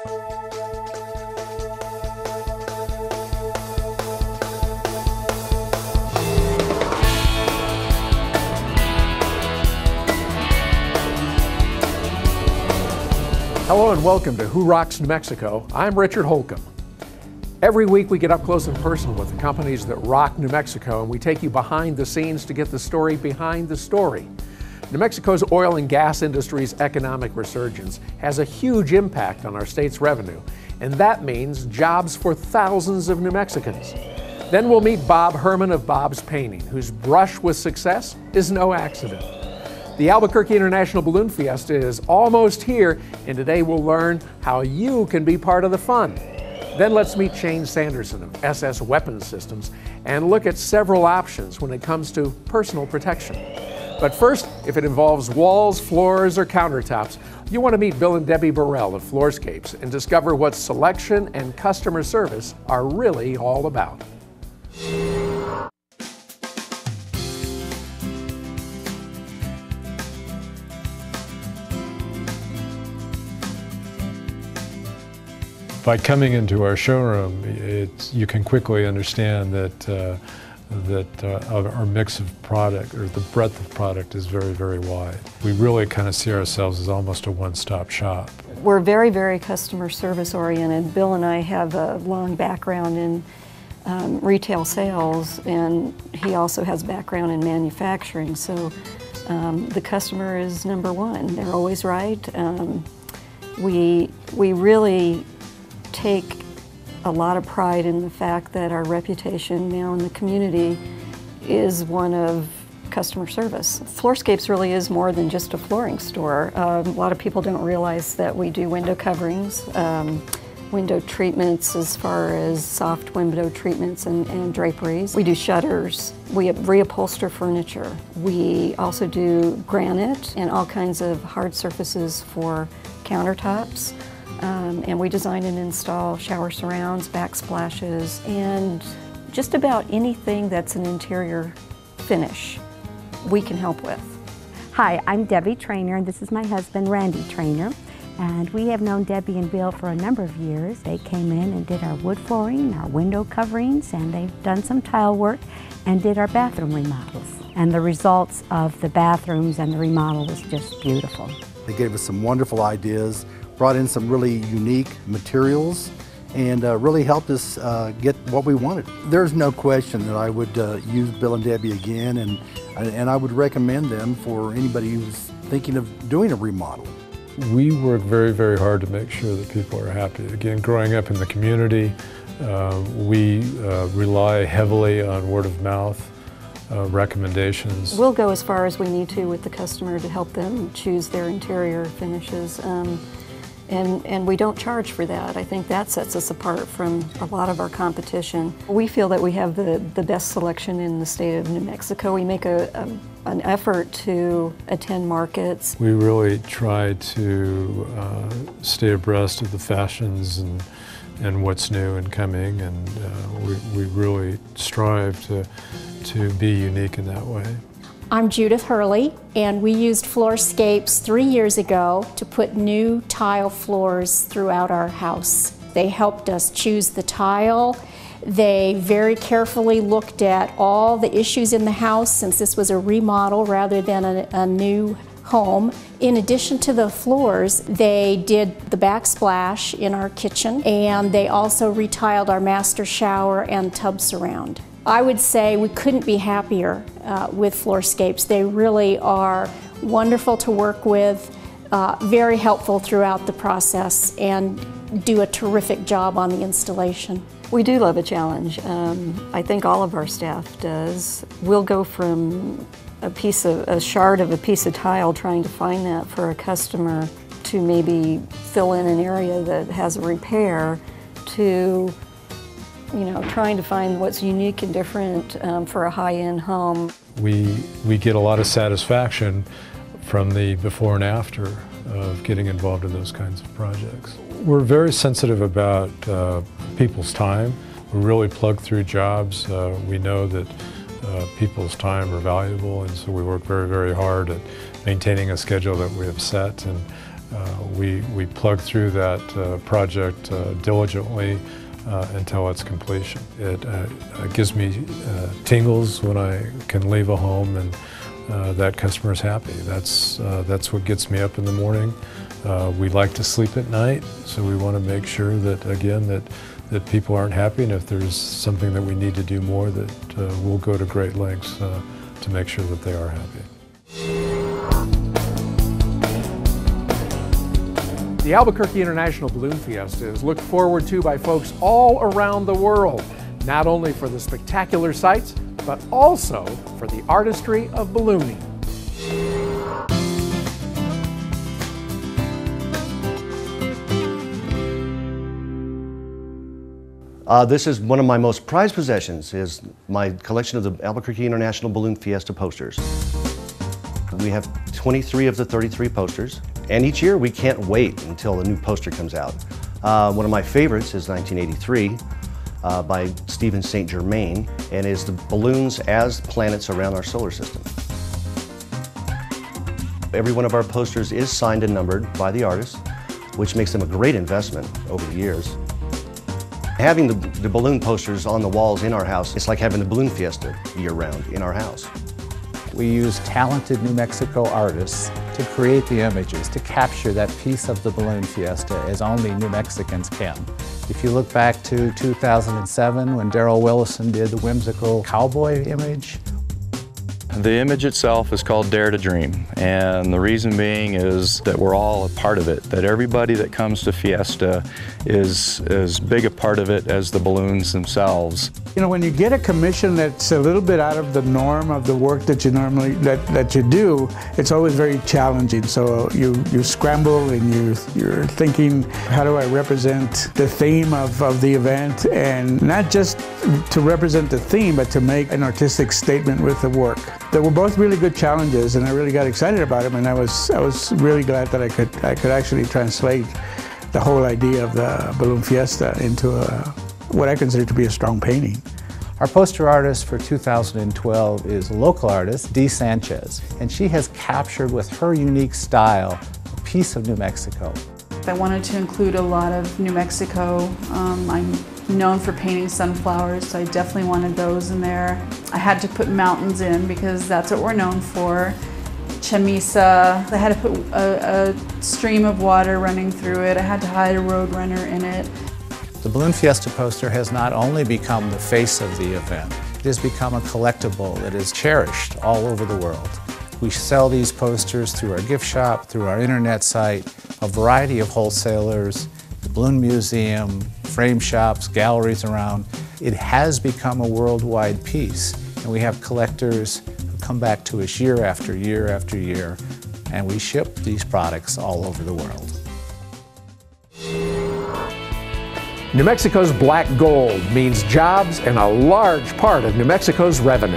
Hello and welcome to Who Rocks New Mexico. I'm Richard Holcomb. Every week we get up close and personal with the companies that rock New Mexico, and we take you behind the scenes to get the story behind the story. New Mexico's oil and gas industry's economic resurgence has a huge impact on our state's revenue, and that means jobs for thousands of New Mexicans. Then we'll meet Bob Herman of Bob's Painting, whose brush with success is no accident. The Albuquerque International Balloon Fiesta is almost here, and today we'll learn how you can be part of the fun. Then let's meet Shane Sanderson of SS Weapons Systems and look at several options when it comes to personal protection. But first, if it involves walls, floors, or countertops, you want to meet Bill and Debbie Burrell of Floorscapes and discover what selection and customer service are really all about. By coming into our showroom, you can quickly understand that our mix of product, or the breadth of product, is very, very wide. We really kind of see ourselves as almost a one-stop shop. We're very, very customer service oriented. Bill and I have a long background in retail sales, and he also has background in manufacturing, so the customer is number one. They're always right. We really take a lot of pride in the fact that our reputation now in the community is one of customer service. Floorscapes really is more than just a flooring store. A lot of people don't realize that we do window coverings, window treatments as far as soft window treatments and draperies. We do shutters. We reupholster furniture. We also do granite and all kinds of hard surfaces for countertops. And we design and install shower surrounds, backsplashes, and just about anything that's an interior finish we can help with. Hi, I'm Debbie Trainer, and this is my husband, Randy Trainer. And we have known Debbie and Bill for a number of years. They came in and did our wood flooring, our window coverings, and they've done some tile work and did our bathroom remodels. And the results of the bathrooms and the remodel was just beautiful. They gave us some wonderful ideas, brought in some really unique materials, and really helped us get what we wanted. There's no question that I would use Bill and Debbie again, and I would recommend them for anybody who's thinking of doing a remodel. We work very, very hard to make sure that people are happy. Again, growing up in the community, we rely heavily on word of mouth recommendations. We'll go as far as we need to with the customer to help them choose their interior finishes. And we don't charge for that. I think that sets us apart from a lot of our competition. We feel that we have the best selection in the state of New Mexico. We make an effort to attend markets. We really try to stay abreast of the fashions and what's new and coming, and we really strive to be unique in that way. I'm Judith Hurley, and we used Floorscapes 3 years ago to put new tile floors throughout our house. They helped us choose the tile. They very carefully looked at all the issues in the house, since this was a remodel rather than a new home. In addition to the floors, they did the backsplash in our kitchen, and they also retiled our master shower and tub surround. I would say we couldn't be happier with Floorscapes. They really are wonderful to work with, very helpful throughout the process, and do a terrific job on the installation. We do love a challenge. I think all of our staff does. We'll go from a shard of a piece of tile, trying to find that for a customer, to maybe fill in an area that has a repair, to trying to find what's unique and different for a high-end home. We get a lot of satisfaction from the before and after of getting involved in those kinds of projects. We're very sensitive about people's time. We really plug through jobs. We know that people's time are valuable, and so we work very, very hard at maintaining a schedule that we have set, and We plug through that project diligently until its completion. It gives me tingles when I can leave a home and that customer's happy. That's what gets me up in the morning. We like to sleep at night, so we want to make sure that, again, that people aren't happy, and if there's something that we need to do more, that we'll go to great lengths to make sure that they are happy. The Albuquerque International Balloon Fiesta is looked forward to by folks all around the world, not only for the spectacular sights, but also for the artistry of ballooning. This is one of my most prized possessions, is my collection of the Albuquerque International Balloon Fiesta posters. We have 23 of the 33 posters, and each year we can't wait until a new poster comes out. One of my favorites is 1983 by Stephen St. Germain, and is the balloons as planets around our solar system. Every one of our posters is signed and numbered by the artist, which makes them a great investment over the years. Having the balloon posters on the walls in our house, it's like having the Balloon Fiesta year-round in our house. We use talented New Mexico artists to create the images, to capture that piece of the Balloon Fiesta as only New Mexicans can. If you look back to 2007 when Darrell Willison did the whimsical cowboy image. The image itself is called Dare to Dream, and the reason being is that we're all a part of it, that everybody that comes to Fiesta is as big a part of it as the balloons themselves. You know, when you get a commission that's a little bit out of the norm of the work that you normally that you do, it's always very challenging. So you scramble and you're thinking, how do I represent the theme of the event, and not just to represent the theme, but to make an artistic statement with the work. They were both really good challenges, and I really got excited about them, and I was really glad that I could actually translate the whole idea of the Balloon Fiesta into what I consider to be a strong painting. Our poster artist for 2012 is a local artist, Dee Sanchez, and she has captured with her unique style a piece of New Mexico. I wanted to include a lot of New Mexico. I'm known for painting sunflowers, so I definitely wanted those in there. I had to put mountains in because that's what we're known for. Chamisa, I had to put a stream of water running through it. I had to hide a roadrunner in it. The Balloon Fiesta poster has not only become the face of the event, it has become a collectible that is cherished all over the world. We sell these posters through our gift shop, through our internet site, a variety of wholesalers, the Balloon Museum, frame shops, galleries around. It has become a worldwide piece, and we have collectors who come back to us year after year after year, and we ship these products all over the world. New Mexico's black gold means jobs and a large part of New Mexico's revenue.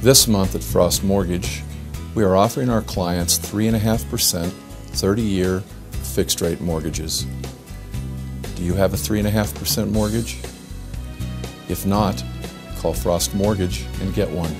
This month at Frost Mortgage, we are offering our clients 3.5% 30-year fixed-rate mortgages. Do you have a 3.5% mortgage? If not, call Frost Mortgage and get one.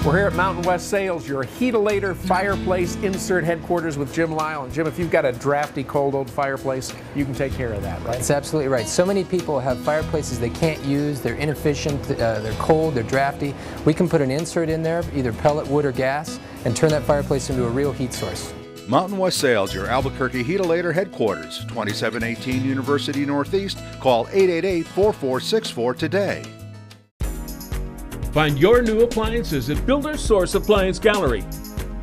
We're here at Mountain West Sales, your heat-a-later fireplace insert headquarters with Jim Lyle. And Jim, if you've got a drafty, cold old fireplace, you can take care of that, right? That's absolutely right. So many people have fireplaces they can't use, they're inefficient, they're cold, they're drafty. We can put an insert in there, either pellet, wood, or gas, and turn that fireplace into a real heat source. Mountain West Sales, your Albuquerque heat-a-later headquarters, 2718 University Northeast. Call 888-4464 today. Find your new appliances at Builder's Source Appliance Gallery.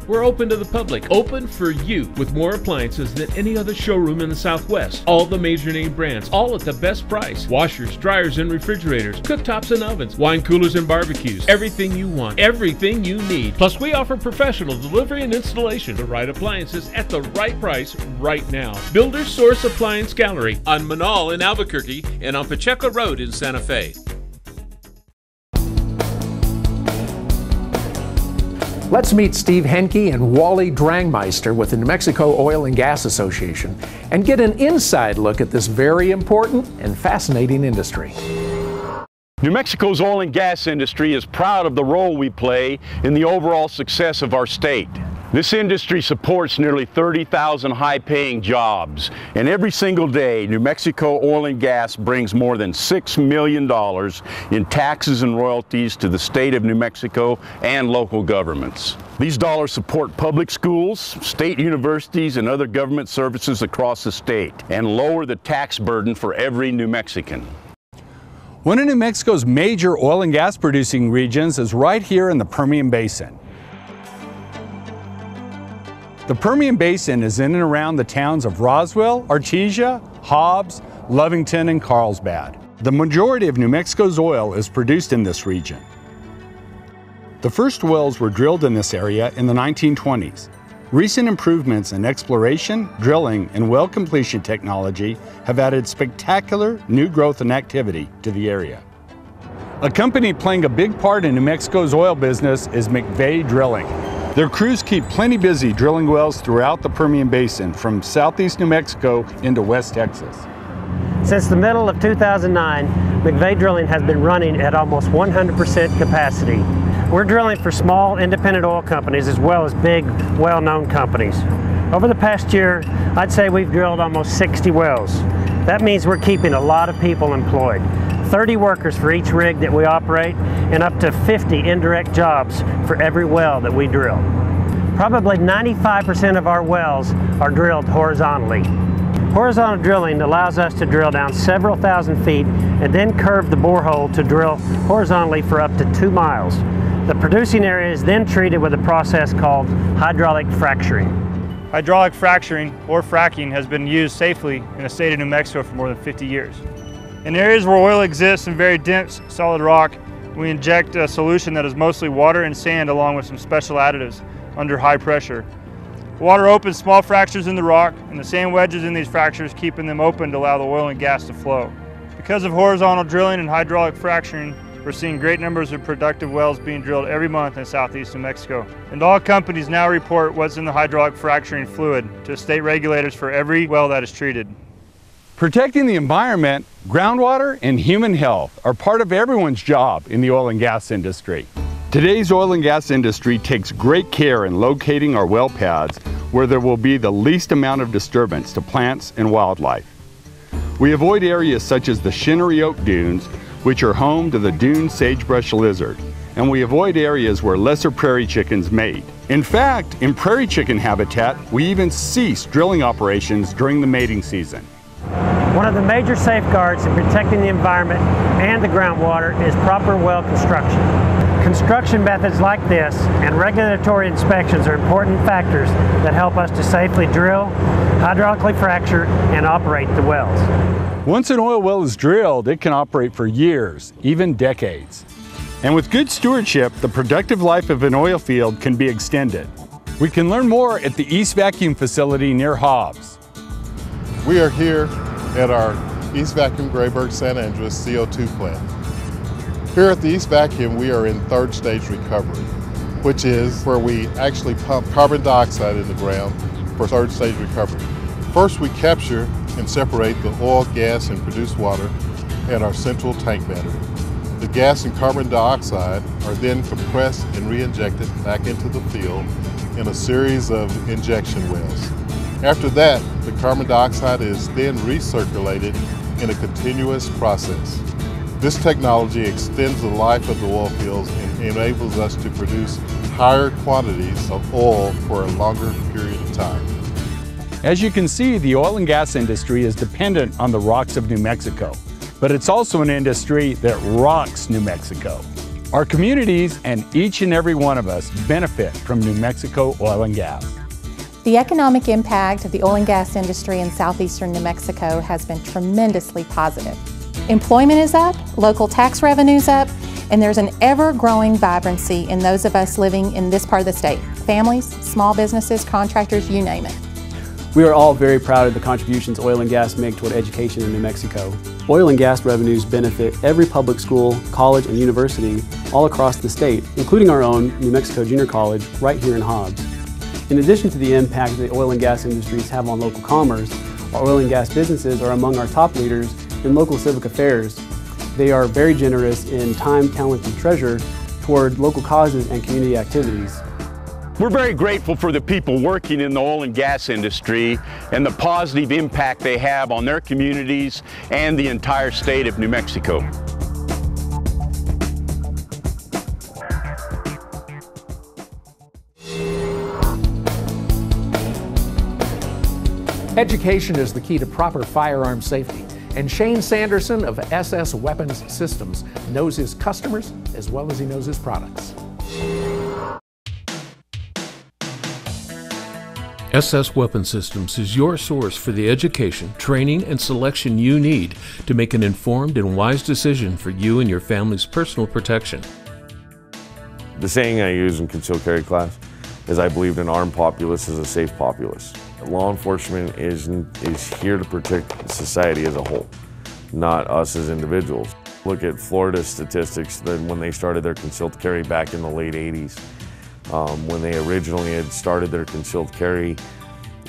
We're open to the public, open for you, with more appliances than any other showroom in the Southwest. All the major name brands, all at the best price. Washers, dryers, and refrigerators, cooktops and ovens, wine coolers and barbecues. Everything you want, everything you need. Plus, we offer professional delivery and installation. The right appliances at the right price right now. Builder's Source Appliance Gallery on Manal in Albuquerque and on Pacheco Road in Santa Fe. Let's meet Steve Henke and Wally Drangmeister with the New Mexico Oil and Gas Association and get an inside look at this very important and fascinating industry. New Mexico's oil and gas industry is proud of the role we play in the overall success of our state. This industry supports nearly 30,000 high-paying jobs, and every single day, New Mexico Oil and Gas brings more than $6 million in taxes and royalties to the state of New Mexico and local governments. These dollars support public schools, state universities, and other government services across the state, and lower the tax burden for every New Mexican. One of New Mexico's major oil and gas producing regions is right here in the Permian Basin. The Permian Basin is in and around the towns of Roswell, Artesia, Hobbs, Lovington, and Carlsbad. The majority of New Mexico's oil is produced in this region. The first wells were drilled in this area in the 1920s. Recent improvements in exploration, drilling, and well completion technology have added spectacular new growth and activity to the area. A company playing a big part in New Mexico's oil business is McVeigh Drilling. Their crews keep plenty busy drilling wells throughout the Permian Basin, from southeast New Mexico into West Texas. Since the middle of 2009, McVeigh Drilling has been running at almost 100% capacity. We're drilling for small independent oil companies as well as big, well-known companies. Over the past year, I'd say we've drilled almost 60 wells. That means we're keeping a lot of people employed. 30 workers for each rig that we operate, and up to 50 indirect jobs for every well that we drill. Probably 95% of our wells are drilled horizontally. Horizontal drilling allows us to drill down several thousand feet and then curve the borehole to drill horizontally for up to 2 miles. The producing area is then treated with a process called hydraulic fracturing. Hydraulic fracturing, or fracking, has been used safely in the state of New Mexico for more than 50 years. In areas where oil exists in very dense, solid rock, we inject a solution that is mostly water and sand along with some special additives under high pressure. Water opens small fractures in the rock, and the sand wedges in these fractures, keeping them open to allow the oil and gas to flow. Because of horizontal drilling and hydraulic fracturing, we're seeing great numbers of productive wells being drilled every month in southeast New Mexico. And all companies now report what's in the hydraulic fracturing fluid to state regulators for every well that is treated. Protecting the environment, groundwater, and human health are part of everyone's job in the oil and gas industry. Today's oil and gas industry takes great care in locating our well pads where there will be the least amount of disturbance to plants and wildlife. We avoid areas such as the Shinnery Oak Dunes, which are home to the dune sagebrush lizard, and we avoid areas where lesser prairie chickens mate. In fact, in prairie chicken habitat, we even cease drilling operations during the mating season. One of the major safeguards in protecting the environment and the groundwater is proper well construction. Construction methods like this and regulatory inspections are important factors that help us to safely drill, hydraulically fracture, and operate the wells. Once an oil well is drilled, it can operate for years, even decades. And with good stewardship, the productive life of an oil field can be extended. We can learn more at the East Vacuum facility near Hobbs. We are here at our East Vacuum Grayburg San Andreas CO2 plant. Here at the East Vacuum, we are in third stage recovery, which is where we actually pump carbon dioxide in the ground for third stage recovery. First, we capture and separate the oil, gas, and produced water at our central tank battery. The gas and carbon dioxide are then compressed and re-injected back into the field in a series of injection wells. After that, the carbon dioxide is then recirculated in a continuous process. This technology extends the life of the oil fields and enables us to produce higher quantities of oil for a longer period of time. As you can see, the oil and gas industry is dependent on the rocks of New Mexico, but it's also an industry that rocks New Mexico. Our communities and each and every one of us benefit from New Mexico oil and gas. The economic impact of the oil and gas industry in southeastern New Mexico has been tremendously positive. Employment is up, local tax revenue's up, and there's an ever-growing vibrancy in those of us living in this part of the state. Families, small businesses, contractors, you name it. We are all very proud of the contributions oil and gas make toward education in New Mexico. Oil and gas revenues benefit every public school, college, and university all across the state, including our own New Mexico Junior College right here in Hobbs. In addition to the impact the oil and gas industries have on local commerce, our oil and gas businesses are among our top leaders in local civic affairs. They are very generous in time, talent, and treasure toward local causes and community activities. We're very grateful for the people working in the oil and gas industry and the positive impact they have on their communities and the entire state of New Mexico. Education is the key to proper firearm safety, and Shane Sanderson of SS Weapons Systems knows his customers as well as he knows his products. SS Weapon Systems is your source for the education, training, and selection you need to make an informed and wise decision for you and your family's personal protection. The saying I use in concealed carry class is I believe an armed populace is a safe populace. Law enforcement is here to protect society as a whole, not us as individuals. Look at Florida's statistics that when they started their concealed carry back in the late 80s. When they originally had started their concealed carry,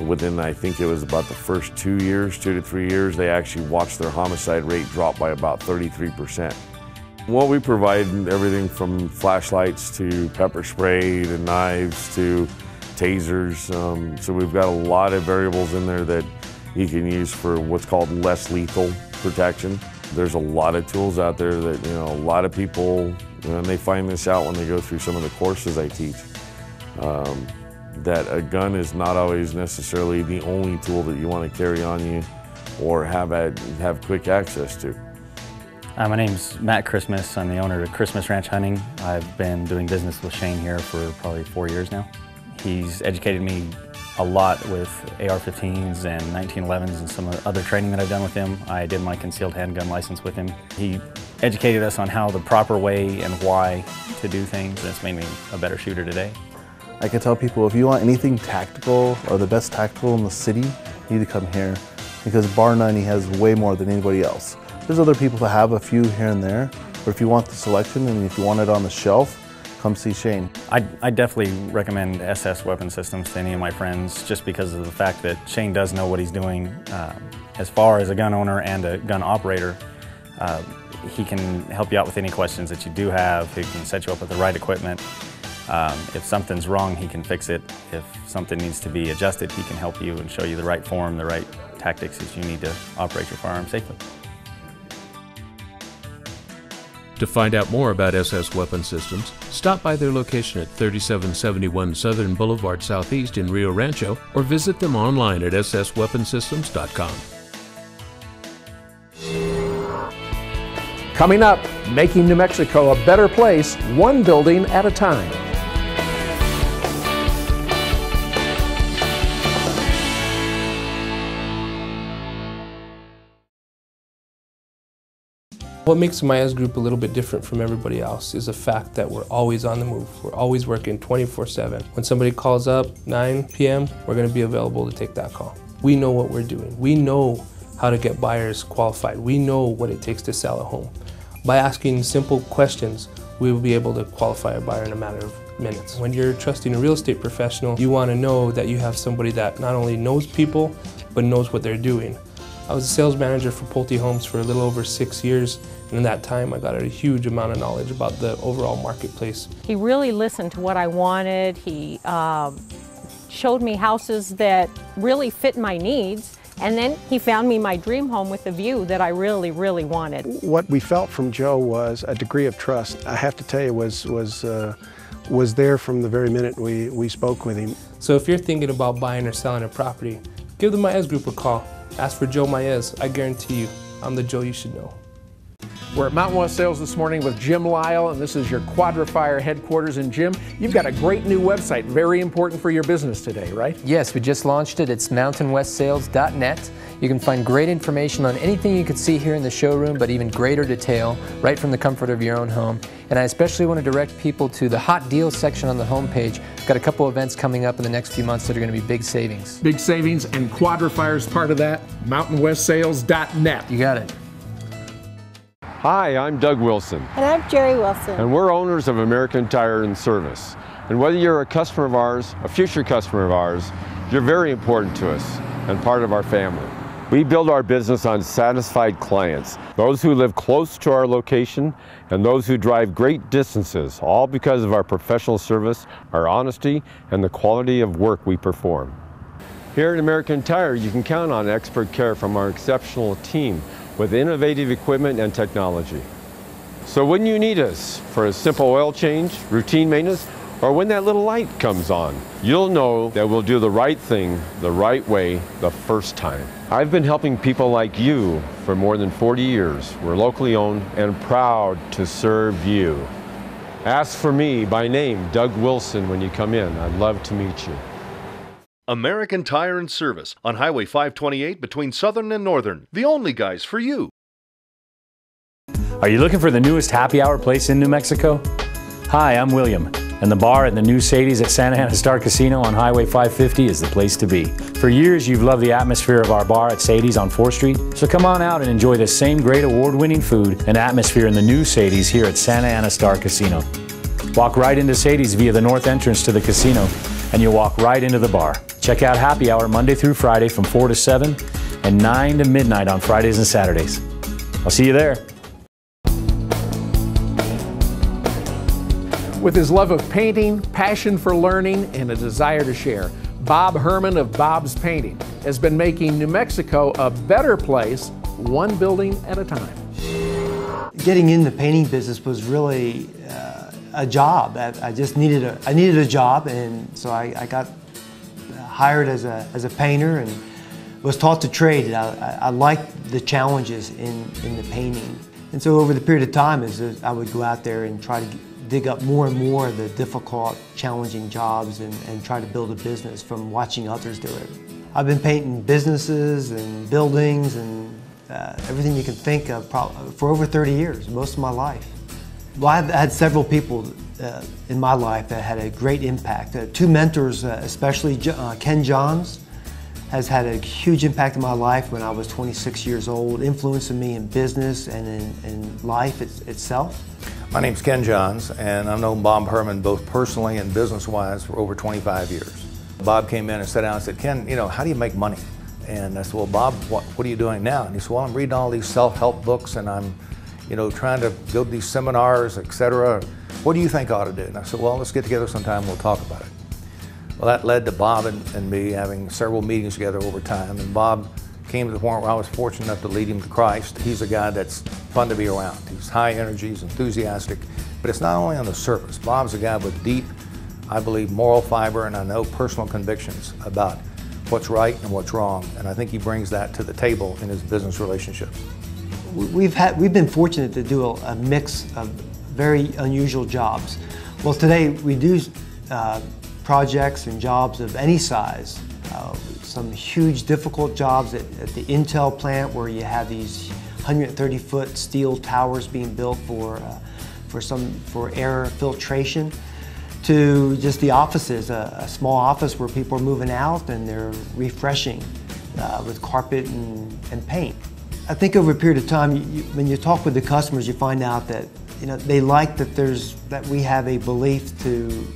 within I think it was about the first 2 to 3 years, they actually watched their homicide rate drop by about 33%. Well, we provide everything from flashlights to pepper spray to knives to tasers. So we've got a lot of variables in there that you can use for what's called less lethal protection. There's a lot of tools out there that, a lot of people, and they find this out when they go through some of the courses I teach, that a gun is not always necessarily the only tool that you want to carry on you or have quick access to. My name's Matt Christmas. I'm the owner of Christmas Ranch Hunting. I've been doing business with Shane here for probably 4 years now. He's educated me a lot with AR-15s and 1911s and some of the other training that I've done with him. I did my concealed handgun license with him. He educated us on how the proper way and why to do things, and it's made me a better shooter today. I can tell people if you want anything tactical or the best tactical in the city, you need to come here because bar none, he has way more than anybody else. There's other people that have a few here and there, but if you want the selection and if you want it on the shelf, come see Shane. I definitely recommend SS Weapon Systems to any of my friends just because of the fact that Shane does know what he's doing as far as a gun owner and a gun operator. He can help you out with any questions that you do have. He can set you up with the right equipment. If something's wrong, he can fix it. If something needs to be adjusted, he can help you and show you the right form, the right tactics that you need to operate your firearm safely. To find out more about SS Weapon Systems, stop by their location at 3771 Southern Boulevard Southeast in Rio Rancho or visit them online at ssweaponsystems.com. Coming up, making New Mexico a better place, one building at a time. What makes Maya's group a little bit different from everybody else is the fact that we're always on the move. We're always working 24/7. When somebody calls up 9 p.m., we're going to be available to take that call. We know what we're doing. We know how to get buyers qualified. We know what it takes to sell a home. By asking simple questions, we will be able to qualify a buyer in a matter of minutes. When you're trusting a real estate professional, you want to know that you have somebody that not only knows people, but knows what they're doing. I was a sales manager for Pulte Homes for a little over 6 years, and in that time I got a huge amount of knowledge about the overall marketplace. He really listened to what I wanted. He showed me houses that really fit my needs, and then he found me my dream home with the view that I really, really wanted. What we felt from Joe was a degree of trust. I have to tell you, was there from the very minute we spoke with him. So if you're thinking about buying or selling a property, give the Maez Group a call. Ask for Joe Maez. I guarantee you, I'm the Joe you should know. We're at Mountain West Sales this morning with Jim Lyle, and this is your Quadra-Fire headquarters. And Jim, you've got a great new website, very important for your business today, right? Yes, we just launched it. It's mountainwestsales.net. You can find great information on anything you could see here in the showroom, but even greater detail, right from the comfort of your own home. And I especially want to direct people to the hot deals section on the homepage. We've got a couple events coming up in the next few months that are going to be big savings. Big savings, and Quadra-Fire is part of that. mountainwestsales.net. You got it. Hi, I'm Doug Wilson. And I'm Jerry Wilson. And we're owners of American Tire and Service. And whether you're a customer of ours, a future customer of ours, you're very important to us and part of our family. We build our business on satisfied clients, those who live close to our location and those who drive great distances, all because of our professional service, our honesty, and the quality of work we perform. Here at American Tire, you can count on expert care from our exceptional team with innovative equipment and technology. So when you need us for a simple oil change, routine maintenance, or when that little light comes on, you'll know that we'll do the right thing the right way the first time. I've been helping people like you for more than 40 years. We're locally owned and proud to serve you. Ask for me by name, Doug Wilson, when you come in. I'd love to meet you. American Tire and Service on Highway 528 between Southern and Northern. The only guys for you. Are you looking for the newest happy hour place in New Mexico? Hi, I'm William, and the bar at the new Sadie's at Santa Ana Star Casino on Highway 550 is the place to be. For years, you've loved the atmosphere of our bar at Sadie's on 4th Street, so come on out and enjoy the same great award-winning food and atmosphere in the new Sadie's here at Santa Ana Star Casino. Walk right into Sadie's via the north entrance to the casino, and you'll walk right into the bar. Check out happy hour Monday through Friday from 4 to 7 and 9 to midnight on Fridays and Saturdays. I'll see you there. With his love of painting, passion for learning, and a desire to share, Bob Herman of Bob's Painting has been making New Mexico a better place, one building at a time. Getting in the painting business was really a job. I just needed a job, and so I got hired as a painter and was taught to trade. I liked the challenges in the painting, and so over the period of time, I would go out there and try to dig up more and more of the difficult, challenging jobs and try to build a business from watching others do it. I've been painting businesses and buildings and everything you can think of for over 30 years, most of my life. Well, I've had several people in my life that had a great impact. Two mentors, especially Ken Johns, has had a huge impact in my life when I was 26 years old, influencing me in business and in life itself. My name's Ken Johns, and I've known Bob Herman both personally and business-wise for over 25 years. Bob came in and sat down and said, Ken, how do you make money? And I said, well, Bob, what are you doing now? And he said, well, I'm reading all these self-help books, and I'm trying to build these seminars, etc. What do you think I ought to do? And I said, well, let's get together sometime and we'll talk about it. Well, that led to Bob and me having several meetings together over time, and Bob came to the point where I was fortunate enough to lead him to Christ. He's a guy that's fun to be around. He's high energy, he's enthusiastic, but it's not only on the surface. Bob's a guy with deep, I believe, moral fiber, and I know personal convictions about what's right and what's wrong, and I think he brings that to the table in his business relationships. We've been fortunate to do a mix of very unusual jobs. Well, today we do projects and jobs of any size. Some huge, difficult jobs at the Intel plant where you have these 130-foot steel towers being built for air filtration, to just the offices, a small office where people are moving out and they're refreshing with carpet and paint. I think over a period of time, when you talk with the customers, you find out that they like that we have a belief to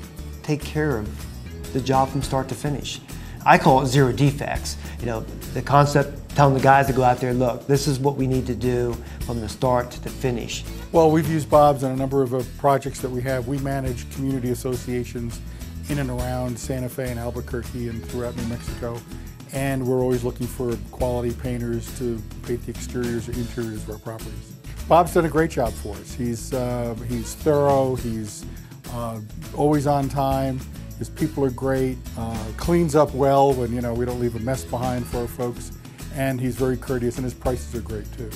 take care of the job from start to finish. I call it zero defects. The concept, telling the guys to go out there, look, this is what we need to do from the start to the finish. Well, we've used Bob's on a number of projects that we have. We manage community associations in and around Santa Fe and Albuquerque and throughout New Mexico. And we're always looking for quality painters to paint the exteriors or interiors of our properties. Bob's done a great job for us. He's thorough, he's always on time. His people are great, cleans up well when we don't leave a mess behind for our folks, and he's very courteous, and his prices are great too.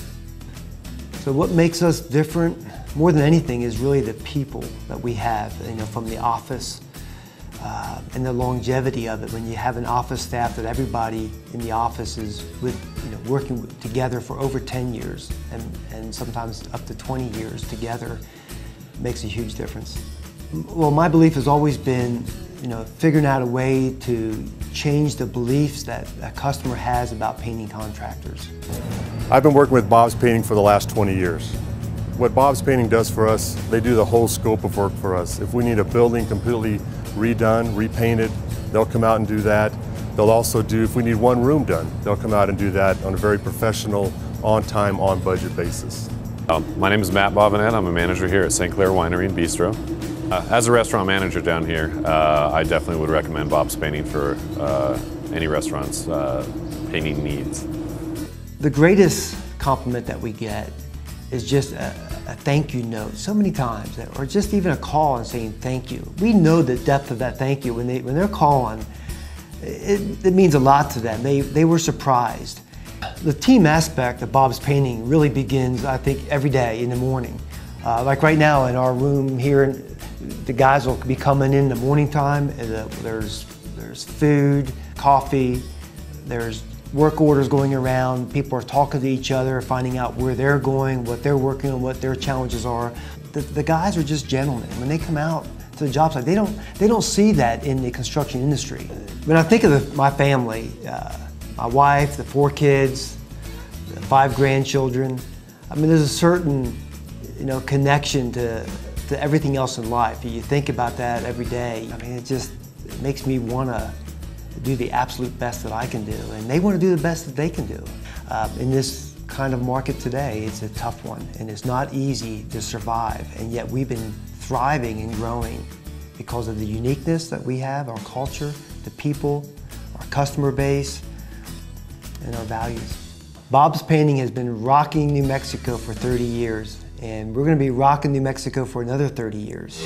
So what makes us different, more than anything, is really the people that we have, from the office and the longevity of it. When you have an office staff that everybody in the office is working together for over 10 years and sometimes up to 20 years together, makes a huge difference. Well, my belief has always been, figuring out a way to change the beliefs that a customer has about painting contractors. I've been working with Bob's Painting for the last 20 years. What Bob's Painting does for us, they do the whole scope of work for us. If we need a building completely redone, repainted, they'll come out and do that. They'll also do, if we need one room done, they'll come out and do that on a very professional, on time, on budget basis. My name is Matt Bobinet. I'm a manager here at St. Clair Winery and Bistro. As a restaurant manager down here, I definitely would recommend Bob's Painting for any restaurant's painting needs. The greatest compliment that we get is just a thank you note so many times, or just even a call and saying thank you. We know the depth of that thank you when they're calling. It means a lot to them. They were surprised. The team aspect of Bob's Painting really begins, I think, every day in the morning. Like right now in our room here, the guys will be coming in the morning time. There's food, coffee, there's work orders going around. People are talking to each other, finding out where they're going, what they're working on, what their challenges are. The guys are just gentlemen. When they come out to the job site, they don't see that in the construction industry. When I think of my family, my wife, the 4 kids, the 5 grandchildren, I mean, there's a certain connection to everything else in life. You think about that every day. I mean, it makes me want to do the absolute best that I can do, and they want to do the best that they can do. In this kind of market today, it's a tough one, and it's not easy to survive, and yet we've been thriving and growing because of the uniqueness that we have, our culture, the people, our customer base, and our values. Bob's Painting has been rocking New Mexico for 30 years, and we're going to be rocking New Mexico for another 30 years.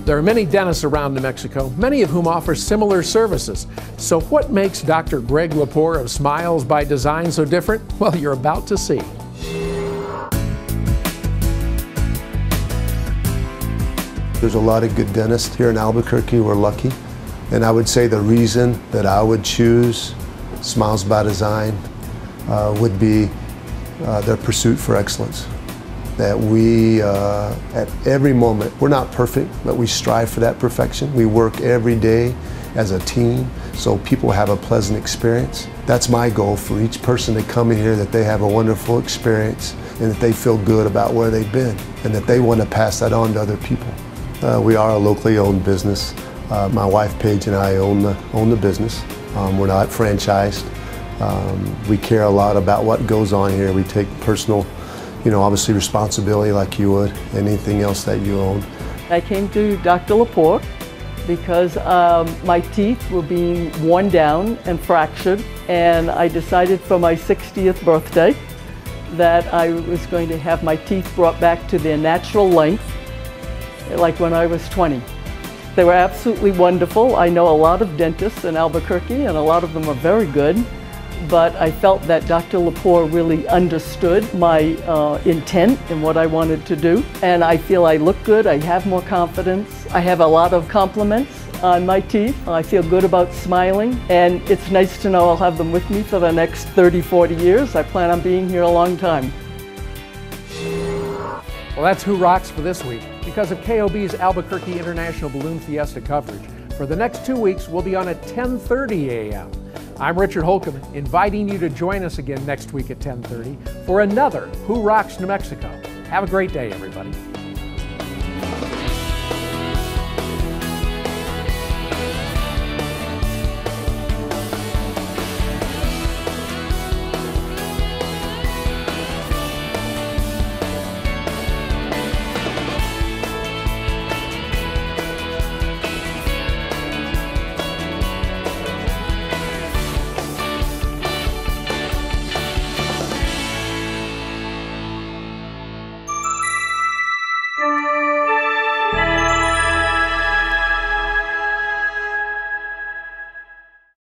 There are many dentists around New Mexico, many of whom offer similar services. So what makes Dr. Greg Lepore of Smiles by Design so different? Well, you're about to see. There's a lot of good dentists here in Albuquerque. We're lucky. And I would say the reason that I would choose Smiles by Design would be their pursuit for excellence. That we, at every moment, we're not perfect, but we strive for that perfection. We work every day as a team so people have a pleasant experience. That's my goal for each person that come in here, that they have a wonderful experience and that they feel good about where they've been and that they want to pass that on to other people. We are a locally owned business. My wife Paige and I own the business. We're not franchised. We care a lot about what goes on here. We take personal, obviously responsibility like you would anything else that you own. I came to Dr. Lepore because my teeth were being worn down and fractured, and I decided for my 60th birthday that I was going to have my teeth brought back to their natural length, like when I was 20. They were absolutely wonderful. I know a lot of dentists in Albuquerque, and a lot of them are very good. But I felt that Dr. Lepore really understood my intent and what I wanted to do. And I feel I look good, I have more confidence. I have a lot of compliments on my teeth. I feel good about smiling, and it's nice to know I'll have them with me for the next 30, 40 years. I plan on being here a long time. Well, that's Who Rocks for this week. Because of KOB's Albuquerque International Balloon Fiesta coverage, for the next 2 weeks, we'll be on at 10:30 a.m. I'm Richard Holcomb, inviting you to join us again next week at 10:30 for another Who Rocks New Mexico. Have a great day, everybody.